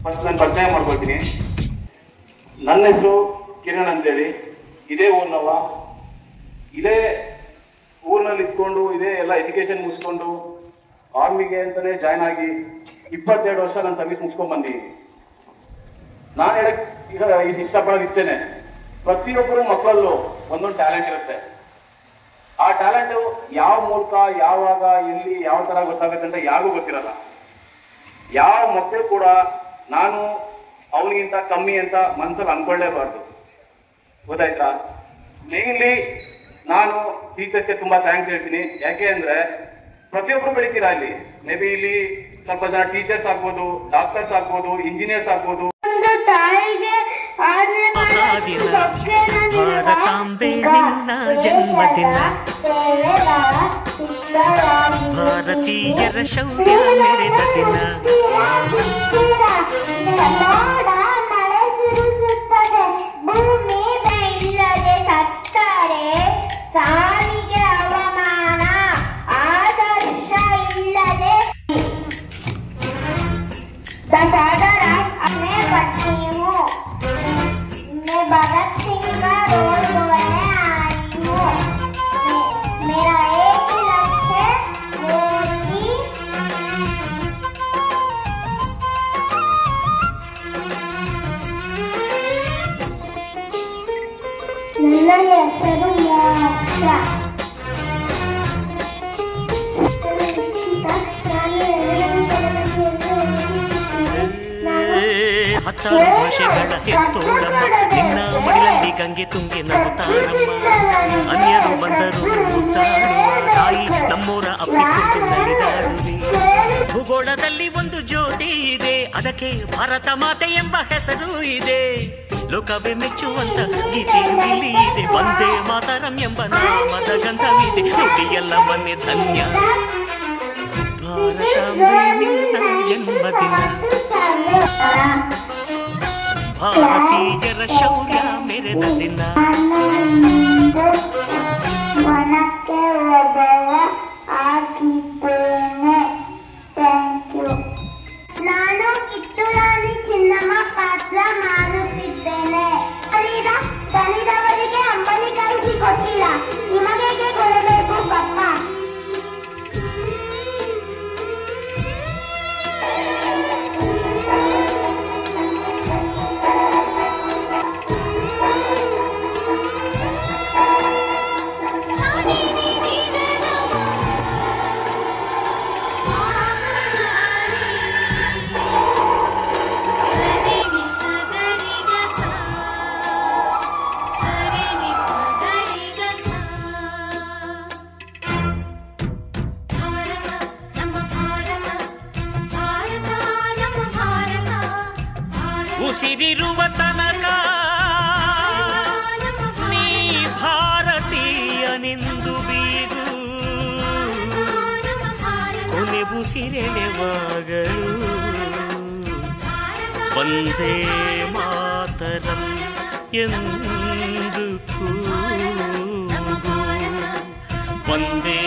First ನಾನು ಪರಿಚಯ ಮಾಡ್ಕೊಳ್ತೀನಿ. ನನ್ನ ಹೆಸರು ಕಿರಣ್ ಅಂತೇಳಿ, ಇದೇ ಊರಿನವ. ಇದೇ ಊರಿನಲ್ಲಿ ಇದ್ಕೊಂಡು ಇದೇ ಎಲ್ಲ ಎಜುಕೇಶನ್ ಮುಗಿಸ್ಕೊಂಡು ಆರ್ಮಿಗೆ ಅಂತಾನೆ ಜಾಯ್ನ್ ಆಗಿ 22 ವರ್ಷ ನಾನು ಸರ್ವಿಸ್ ಮುಗಿಸ್ಕೊಂಡ್ ಬಂದಿದ್ದೀನಿ. ನಾನು ಹೇಳಕ್ ಈಗ ಇಷ್ಟಪಡೋದು ಇಷ್ಟೇನೆ, ಪ್ರತಿಯೊಬ್ಬರು ಮಕ್ಕಳಲ್ಲೂ ಒಂದೊಂದು ಟ್ಯಾಲೆಂಟ್ ಇರುತ್ತೆ. ಆ ಟ್ಯಾಲೆಂಟು ಯಾವ ಮೂಲಕ, ಯಾವಾಗ, ಎಲ್ಲಿ, ಯಾವ ತರ ಗೊತ್ತಾಗತ್ತಂತ ಯಾರಿಗೂ ಗೊತ್ತಿರಲ್ಲ. ಯಾವ ಮಕ್ಕಳು ಕೂಡ ನಾನು ಅವನಿಗಿಂತ ಕಮ್ಮಿ ಅಂತ ಮನಸ್ಸಲ್ಲಿ ಅನ್ಕೊಳ್ಳೇಬಾರ್ದು. ಗೊತ್ತಾಯ್ತಾ? ಮೇನ್ಲಿ ನಾನು ಟೀಚರ್ಸ್ಗೆ ತುಂಬಾ ಥ್ಯಾಂಕ್ಸ್ ಹೇಳ್ತೀನಿ. ಯಾಕೆ ಅಂದ್ರೆ ಪ್ರತಿಯೊಬ್ಬರು ಬೆಳಿತೀರಾ ಇಲ್ಲಿ. ಮೇ ಬಿ ಇಲ್ಲಿ ಸ್ವಲ್ಪ ಜನ ಟೀಚರ್ಸ್ ಆಗ್ಬೋದು, ಡಾಕ್ಟರ್ಸ್ ಆಗ್ಬೋದು, ಇಂಜಿನಿಯರ್ಸ್ ಆಗ್ಬೋದು. ಭಾರತಾಂಬೆ ನಿನ್ನ ಜನ್ಮದಿನ, ಭಾರತೀಯರ ಶೌರ್ಯ ಮೆರೆದ ದಿನ. ಸಾರಿಗೆ ಅವಮಾನ, ಆದರ್ಶ ಇಲ್ಲದೆ भगत सिंह का रोल है आई हूँ। मेरा एक ही लक्ष्य मोदी ನನ್ನ ಹೆಸರು ಮೋಕ್ಷ. ಹತ್ತಾರು ಭಾಷೆಗಳ ಹೆತ್ತೋಳಮ್ಮ, ನಿನ್ನ ಮಡಿಲಲ್ಲಿ ಗಂಗೆ ತುಂಗೆ ನಗುತ್ತಾರಮ್ಮ. ಅನ್ಯರು ಬಂದರು ಮುತ್ತಾಡುವ ತಾಯಿ, ನಮ್ಮೂರ ಅಪ್ಪಿಕೊಂಡು ನಲಿದಾಡುವೆ. ಭೂಗೋಳದಲ್ಲಿ ಒಂದು ಜ್ಯೋತಿ ಇದೆ, ಅದಕ್ಕೆ ಭಾರತ ಮಾತೆ ಎಂಬ ಹೆಸರು ಇದೆ. ಲೋಕವೇ ಮೆಚ್ಚುವಂತ ಗೀತೆಯು ಇಲ್ಲಿ ಇದೆ. ವಂದೇ ಮಾತರಂ ಎಂಬ ನಾಮದ ಗಂಧವಿದೆ. ನುಡಿಯೆಲ್ಲವನ್ನೇ ಧನ್ಯ. ಭಾರತಾಂಬೆ ನಿನ್ನ ಜನ್ಮದಿನ, ಭಾರತೀಯರ ಶೌರ್ಯ ಮೆರೆದ ದಿನ. ಮನಕ್ಕೆ ಒಬ್ಬವ ಆಗಿದ್ದೇನೆ. Thank you. ನಾನು ಕಿತ್ತೂರಾಣಿ ಚಿನ್ನಮ್ಮ ಪಾತ್ರ ಮಾಡುತ್ತಿದ್ದೇನೆ. ದಲಿತವರಿಗೆ ಅಂಬಲಿ ಕಾಯಿಸಿ ಕೊಟ್ಟಿಲ್ಲ, ನಿಮಗೆ ಕೊಡಬೇಕು ಪಪ್ಪ. ಉಸಿರಿರುವ ತನಕ ನೀ ಭಾರತೀಯನೆಂದು ಬೀರು, ಕೊನೆ ಉಸಿರೆಳೆವಾಗಳು ವಂದೇ ಮಾತರಂ ಎಂದು ಕೂಗು. ವಂದೇ